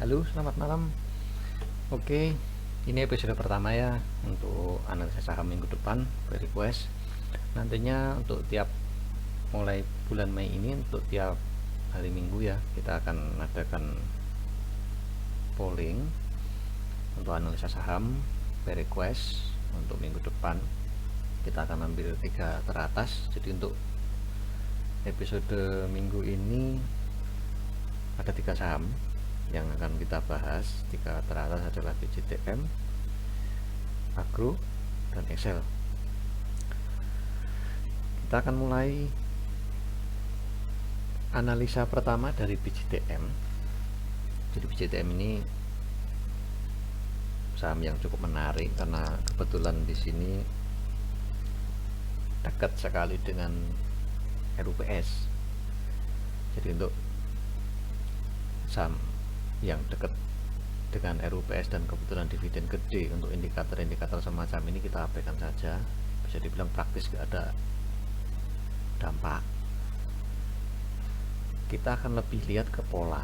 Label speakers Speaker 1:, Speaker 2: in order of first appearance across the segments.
Speaker 1: Halo, selamat malam. Oke, ini episode pertama ya untuk analisa saham minggu depan by request. Nantinya untuk tiap mulai bulan Mei ini untuk tiap hari Minggu ya kita akan adakan polling untuk analisa saham by request untuk minggu depan. Kita akan ambil 3 teratas. Jadi untuk episode minggu ini ada 3 saham yang akan kita bahas. 3 teratas adalah BCTM, Agro, dan Excel. Kita akan mulai analisa pertama dari BCTM. Jadi BCTM ini saham yang cukup menarik karena kebetulan di sini dekat sekali dengan RUPS. Jadi untuk saham yang dekat dengan RUPS dan kebetulan dividen gede, untuk indikator-indikator semacam ini kita abaikan saja. Bisa dibilang praktis gak ada dampak. Kita akan lebih lihat ke pola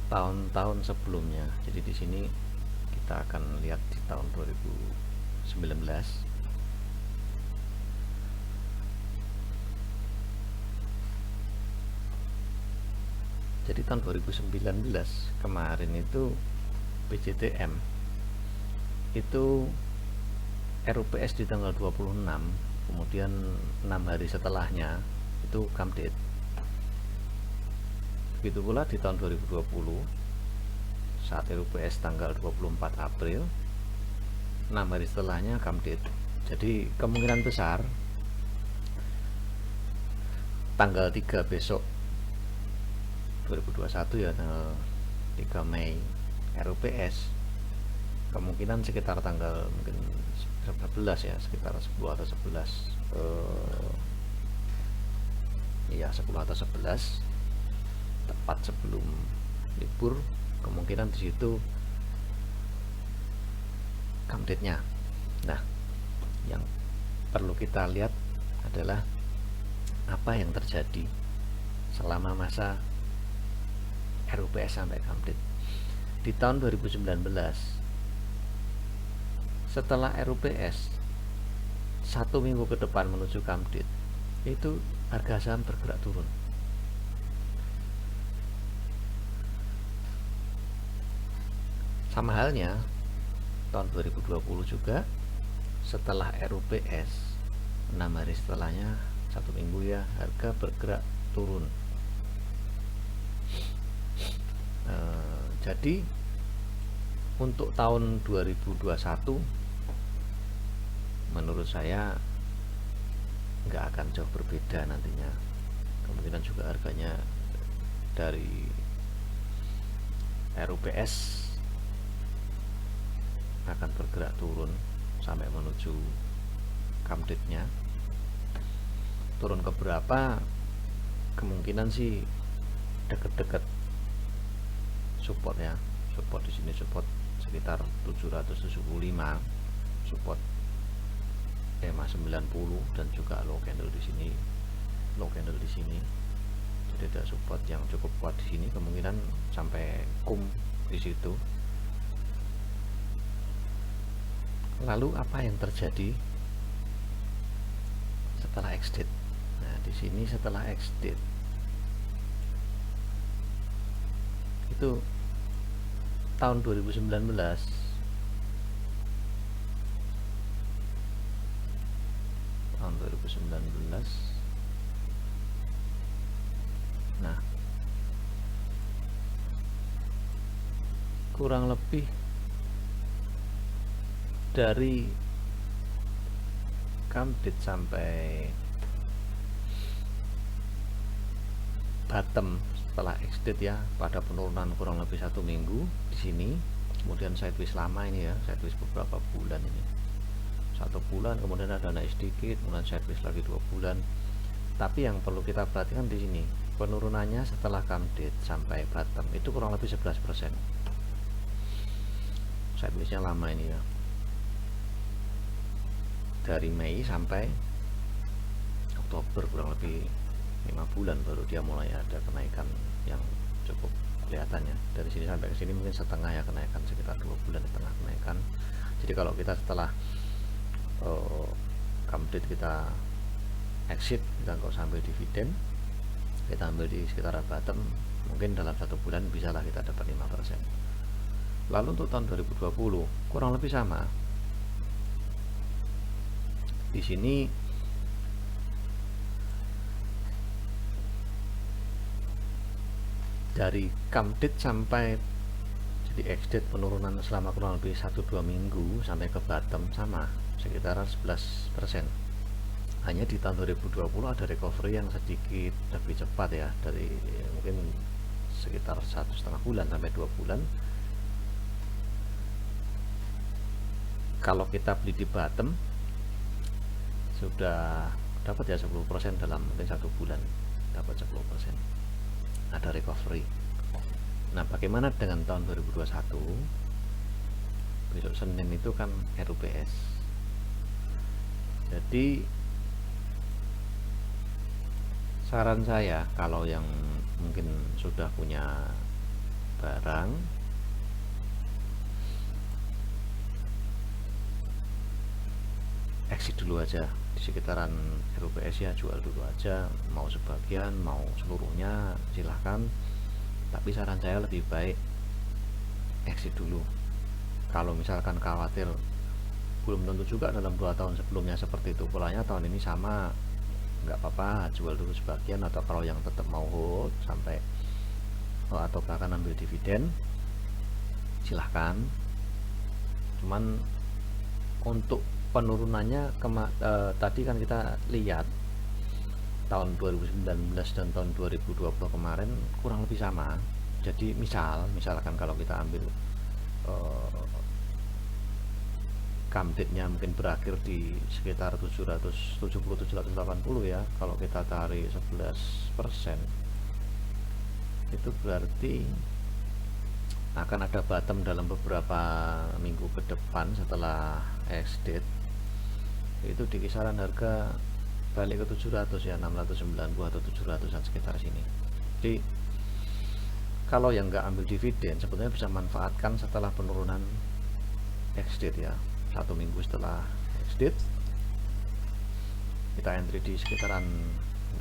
Speaker 1: tahun-tahun sebelumnya. Jadi di sini kita akan lihat di tahun 2019. Jadi tahun 2019 kemarin itu BCTM itu RUPS di tanggal 26, kemudian 6 hari setelahnya itu come date. Begitu pula di tahun 2020 saat RUPS tanggal 24 April, 6 hari setelahnya come date. Jadi kemungkinan besar tanggal 3 besok 2021 ya, tanggal 3 Mei RUPS kemungkinan sekitar tanggal mungkin 11 ya, sekitar 10 atau 11 ya 10 atau 11 tepat sebelum libur, kemungkinan di situ come date-nya. Nah, yang perlu kita lihat adalah apa yang terjadi selama masa RUPS sampai come date. Di tahun 2019 setelah RUPS 1 minggu ke depan menuju come date itu harga saham bergerak turun. Sama halnya tahun 2020 juga setelah RUPS 6 hari setelahnya 1 minggu ya, harga bergerak turun. Jadi untuk tahun 2021 menurut saya nggak akan jauh berbeda nantinya. Kemungkinan juga harganya dari RUPS akan bergerak turun sampai menuju come date-nya. Turun ke berapa? Kemungkinan sih deket-deket support ya. Support di sini support sekitar 775, support EMA 90 dan juga low candle di sini. Low candle di sini. Jadi ada support yang cukup kuat di sini, kemungkinan sampai kum di situ. Lalu apa yang terjadi setelah exit? Nah, di sini setelah exit itu tahun 2019 nah kurang lebih dari come date sampai bottom setelah exit ya, pada penurunan kurang lebih 1 minggu di sini, kemudian sideways lama ini ya, sideways beberapa bulan ini, 1 bulan, kemudian ada naik sedikit, kemudian sideways lagi 2 bulan. Tapi yang perlu kita perhatikan di sini penurunannya setelah come date sampai bottom itu kurang lebih 11%. Sidewaysnya lama ini ya, dari Mei sampai Oktober kurang lebih 5 bulan baru dia mulai ada kenaikan yang cukup kelihatannya. Dari sini sampai ke sini mungkin setengah ya kenaikan, sekitar 2 bulan setengah kenaikan. Jadi kalau kita setelah complete kita exit, kita nggak usah ambil dividen, kita ambil di sekitaran bottom, mungkin dalam 1 bulan bisalah kita dapat 5%. Lalu untuk tahun 2020 kurang lebih sama. Di sini dari come date sampai jadi exit penurunan selama kurang lebih 1-2 minggu sampai ke bottom sama, sekitar 11%. Hanya di tahun 2020 ada recovery yang sedikit lebih cepat ya, dari mungkin sekitar 1,5 bulan sampai 2 bulan. Kalau kita beli di bottom sudah dapat ya 10% dalam mungkin 1 bulan, dapat 10%, ada recovery. Nah, bagaimana dengan tahun 2021? Besok Senin itu kan RUPS. Jadi saran saya, kalau yang mungkin sudah punya barang, exit dulu aja di sekitaran RUPS ya, jual dulu aja, mau sebagian mau seluruhnya silahkan, tapi saran saya lebih baik exit dulu. Kalau misalkan khawatir, belum tentu juga dalam 2 tahun sebelumnya seperti itu polanya, tahun ini sama, nggak apa-apa, jual dulu sebagian, atau kalau yang tetap mau hold sampai atau bahkan ambil dividen silahkan. Cuman untuk penurunannya tadi kan kita lihat tahun 2019 dan tahun 2020 kemarin kurang lebih sama. Jadi misalkan kalau kita ambil come date-nya mungkin berakhir di sekitar 770-780 ya, kalau kita tarik 11%, itu berarti akan ada bottom dalam beberapa minggu ke depan setelah exit. Itu di kisaran harga balik ke 700 ya, 690 atau 700an sekitar sini. Jadi kalau yang nggak ambil dividen sebetulnya bisa manfaatkan setelah penurunan exit ya, 1 minggu setelah exit kita entry di sekitaran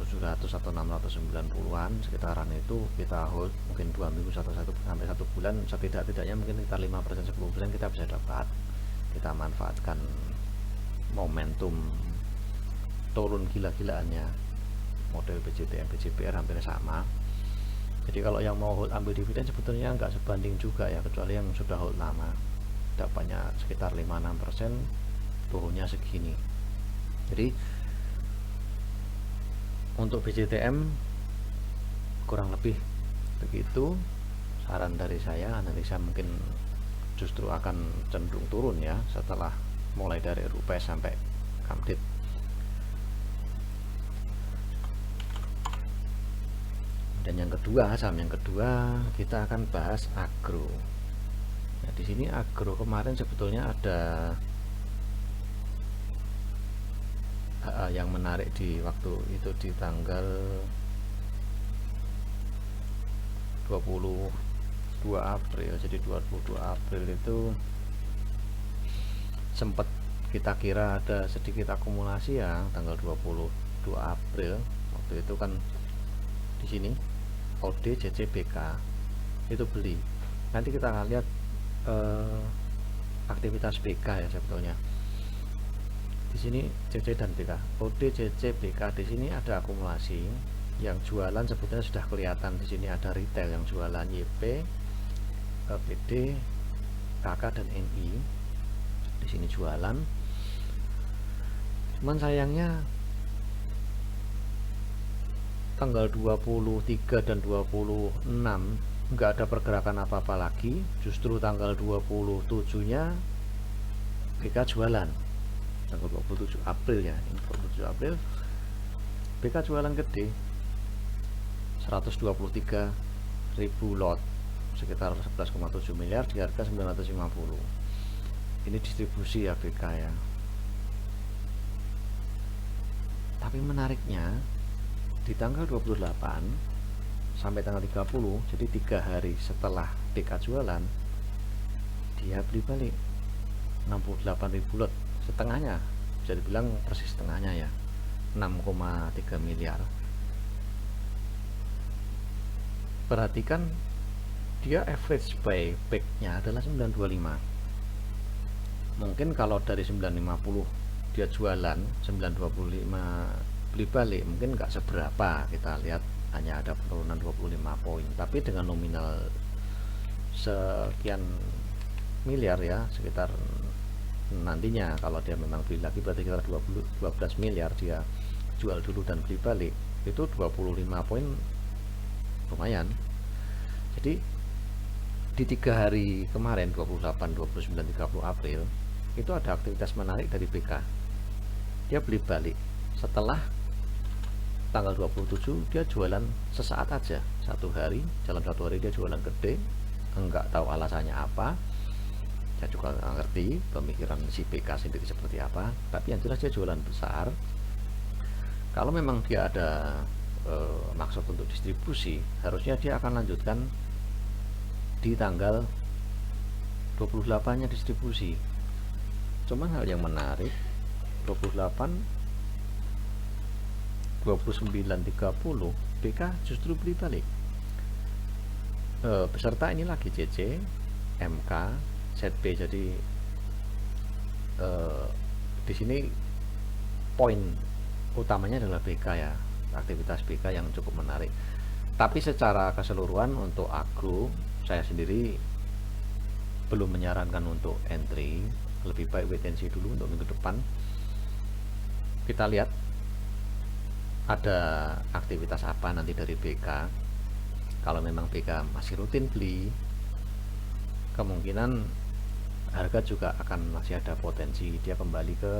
Speaker 1: 700 atau 690an sekitaran itu, kita hold mungkin 2 minggu sampai 1 bulan, setidak-tidaknya mungkin sekitar 5% 10% kita bisa dapat. Kita manfaatkan momentum turun gila-gilaannya. Model BCTM BCPR hampir sama. Jadi kalau yang mau hold ambil dividen sebetulnya nggak sebanding juga ya, kecuali yang sudah hold lama, dapatnya sekitar 5-6%, turunnya segini. Jadi untuk BCTM kurang lebih begitu saran dari saya. Analisa mungkin justru akan cenderung turun ya setelah mulai dari RUPS sampai come date. Dan yang kedua, saham yang kedua kita akan bahas agro. Nah, di sini agro kemarin sebetulnya ada yang menarik di waktu itu di tanggal 22 April. Jadi 22 April itu sempat kita kira ada sedikit akumulasi ya, tanggal 22 April waktu itu kan di sini OD CCBK itu beli. Nanti kita akan lihat aktivitas BK ya sebetulnya. Di sini CC dan BK, OD CC BK, di sini ada akumulasi. Yang jualan sebetulnya sudah kelihatan, di sini ada retail yang jualan YP, PD, KK dan NI. Di sini jualan. Cuman sayangnya tanggal 23 dan 26 nggak ada pergerakan apa-apa lagi. Justru tanggal 27 nya BK jualan, tanggal 27 April ya, ini 27 April BK jualan gede 123.000 lot, sekitar 11,7 miliar di harga 950. Ini distribusi ya BK ya. Tapi menariknya di tanggal 28 sampai tanggal 30, jadi 3 hari setelah BK jualan, dia beli balik 68.000 lot, setengahnya, bisa dibilang persis setengahnya ya, 6,3 miliar. Perhatikan, dia average buyback-nya adalah 925. Mungkin kalau dari 950 dia jualan, 925 beli balik, mungkin nggak seberapa, kita lihat hanya ada penurunan 25 poin, tapi dengan nominal sekian miliar ya, sekitar nantinya kalau dia memang beli lagi berarti sekitar 12 miliar dia jual dulu dan beli balik, itu 25 poin lumayan. Jadi di 3 hari kemarin 28, 29, 30 April itu ada aktivitas menarik dari BK. Dia beli balik setelah tanggal 27, dia jualan sesaat aja, satu hari, dalam satu hari dia jualan gede, enggak tahu alasannya apa, saya juga nggak ngerti pemikiran si BK sendiri seperti apa, tapi yang jelas dia jualan besar. Kalau memang dia ada maksud untuk distribusi, harusnya dia akan lanjutkan di tanggal 28 nya distribusi. Cuman hal yang menarik, 28, 29, 30 BK justru beli balik. Peserta ini lagi CC, MK, ZB. Jadi di sini poin utamanya adalah BK ya, aktivitas BK yang cukup menarik. Tapi secara keseluruhan untuk agro, saya sendiri belum menyarankan untuk entry, lebih baik wait and see dulu untuk minggu depan. Kita lihat ada aktivitas apa nanti dari BK. Kalau memang BK masih rutin beli, kemungkinan harga juga akan masih ada potensi dia kembali ke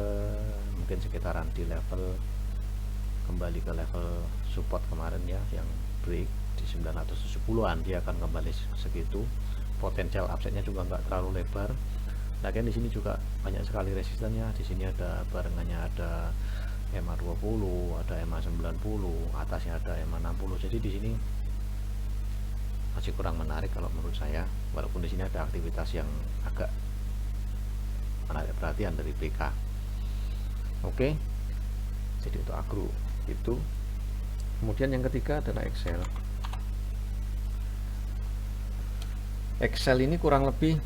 Speaker 1: mungkin sekitaran di level, kembali ke level support kemarin ya, yang break di 970-an, dia akan kembali segitu. Potensial upside-nya juga nggak terlalu lebar. Nah kan di sini juga banyak sekali resistennya. Di sini ada barengannya, ada EMA 20, ada EMA 90, atasnya ada EMA 60. Jadi di sini masih kurang menarik kalau menurut saya, walaupun di sini ada aktivitas yang agak menarik perhatian dari BK. Oke, jadi untuk agro itu. Kemudian yang ketiga adalah Excel. Excel ini kurang lebih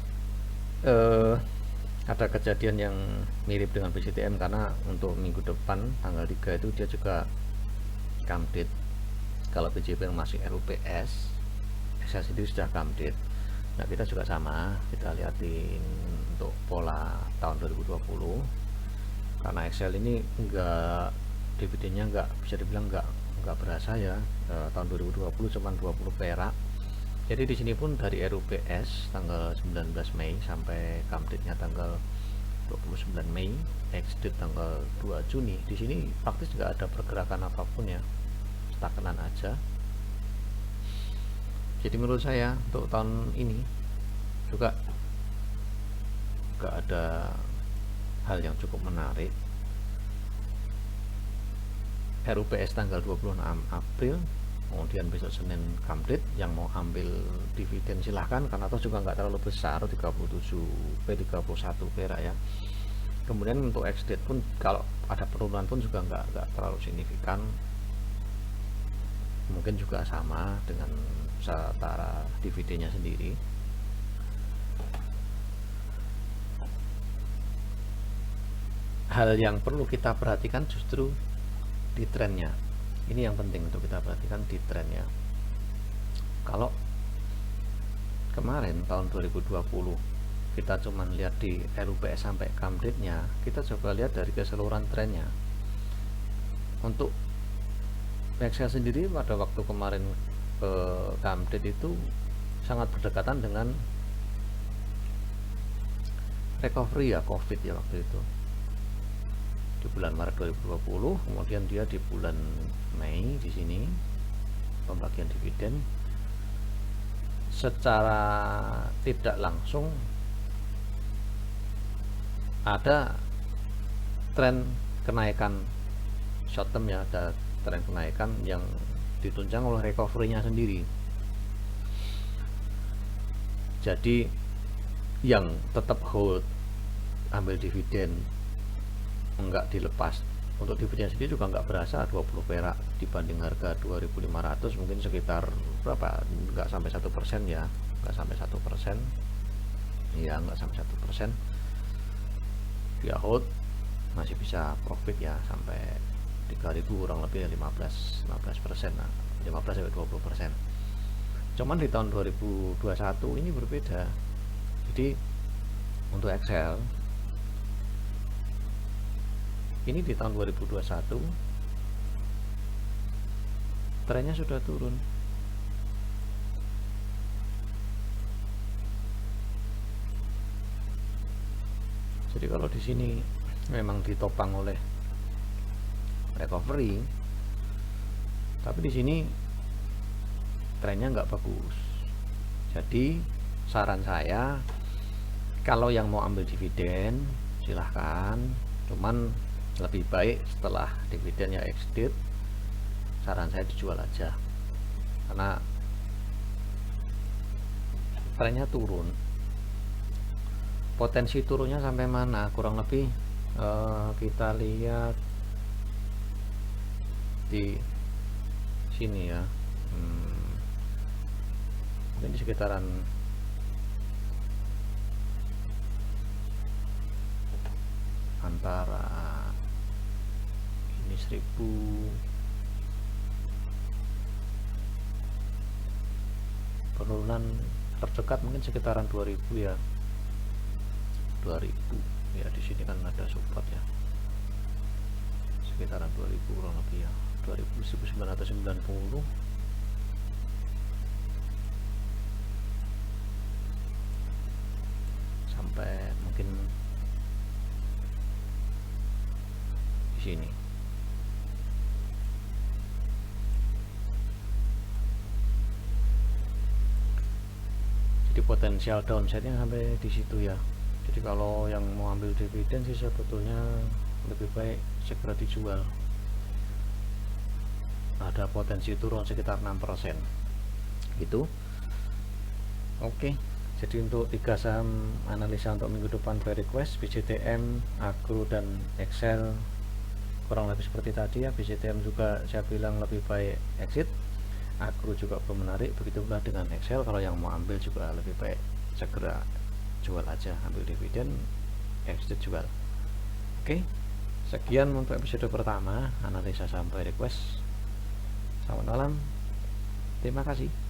Speaker 1: ada kejadian yang mirip dengan BCTM, karena untuk minggu depan tanggal 3 itu dia juga come date. Kalau BJP yang masih RUPS, Excel sendiri sudah come date. Nah kita juga sama, kita lihatin untuk pola tahun 2020, karena Excel ini enggak, dividennya enggak, bisa dibilang enggak berasa ya. Tahun 2020 cuma 20 perak. Jadi di sini pun dari RUPS tanggal 19 Mei sampai come date-nya tanggal 29 Mei, ex-date tanggal 2 Juni. Di sini praktis nggak ada pergerakan apapun ya, stagnan aja. Jadi menurut saya untuk tahun ini juga nggak ada hal yang cukup menarik. RUPS tanggal 26 April, kemudian besok Senin come date. Yang mau ambil dividen silahkan, karena toh juga nggak terlalu besar, 31 perak ya. Kemudian untuk ex date pun kalau ada penurunan pun juga nggak terlalu signifikan, mungkin juga sama dengan setara dividennya sendiri. Hal yang perlu kita perhatikan justru di trennya. Ini yang penting untuk kita perhatikan di trennya. Kalau kemarin tahun 2020 kita cuma lihat di RUPS sampai come date-nya, kita coba lihat dari keseluruhan trennya. Untuk Excel sendiri pada waktu kemarin come date itu sangat berdekatan dengan recovery ya COVID ya waktu itu, di bulan Maret 2020. Kemudian dia di bulan Mei di sini pembagian dividen secara tidak langsung ada tren kenaikan short term ya, ada tren kenaikan yang ditunjang oleh recovery-nya sendiri. Jadi yang tetap hold ambil dividen enggak dilepas, untuk dividen sendiri juga enggak berasa 20 perak dibanding harga 2.500 mungkin sekitar berapa, enggak sampai 1% ya, enggak sampai 1%, ya enggak sampai 1%. Dia hold masih bisa profit ya, sampai 3.000 kurang lebih 15%, nah 15-20%. Cuman di tahun 2021 ini berbeda. Jadi untuk Excel ini di tahun 2021 trennya sudah turun. Jadi kalau di sini memang ditopang oleh recovery, tapi di sini trennya nggak bagus. Jadi saran saya, kalau yang mau ambil dividen silahkan, cuman lebih baik setelah dividennya exit, saran saya dijual aja, karena trennya turun. Potensi turunnya sampai mana kurang lebih kita lihat di sini ya, mungkin di sekitaran antara ini 1000 penurunan terdekat mungkin sekitaran 2000 ya, 2000 ya. Di sini kan ada support ya, sekitaran 2000 kurang lebih ya, 1990 sampai mungkin di sini. Jadi potensial downside-nya sampai di situ ya. Jadi kalau yang mau ambil dividen sih sebetulnya lebih baik segera dijual. Ada potensi turun sekitar 6% gitu. Oke. Jadi untuk 3 saham analisa untuk minggu depan by request, BCTM, Agro, dan Excel kurang lebih seperti tadi ya. BCTM juga saya bilang lebih baik exit, Agro juga belum menarik, begitu pula dengan Excel. Kalau yang mau ambil juga lebih baik segera jual aja, ambil dividen, exit, jual. Oke, sekian untuk episode pertama analisa saham by request. Selamat malam, terima kasih.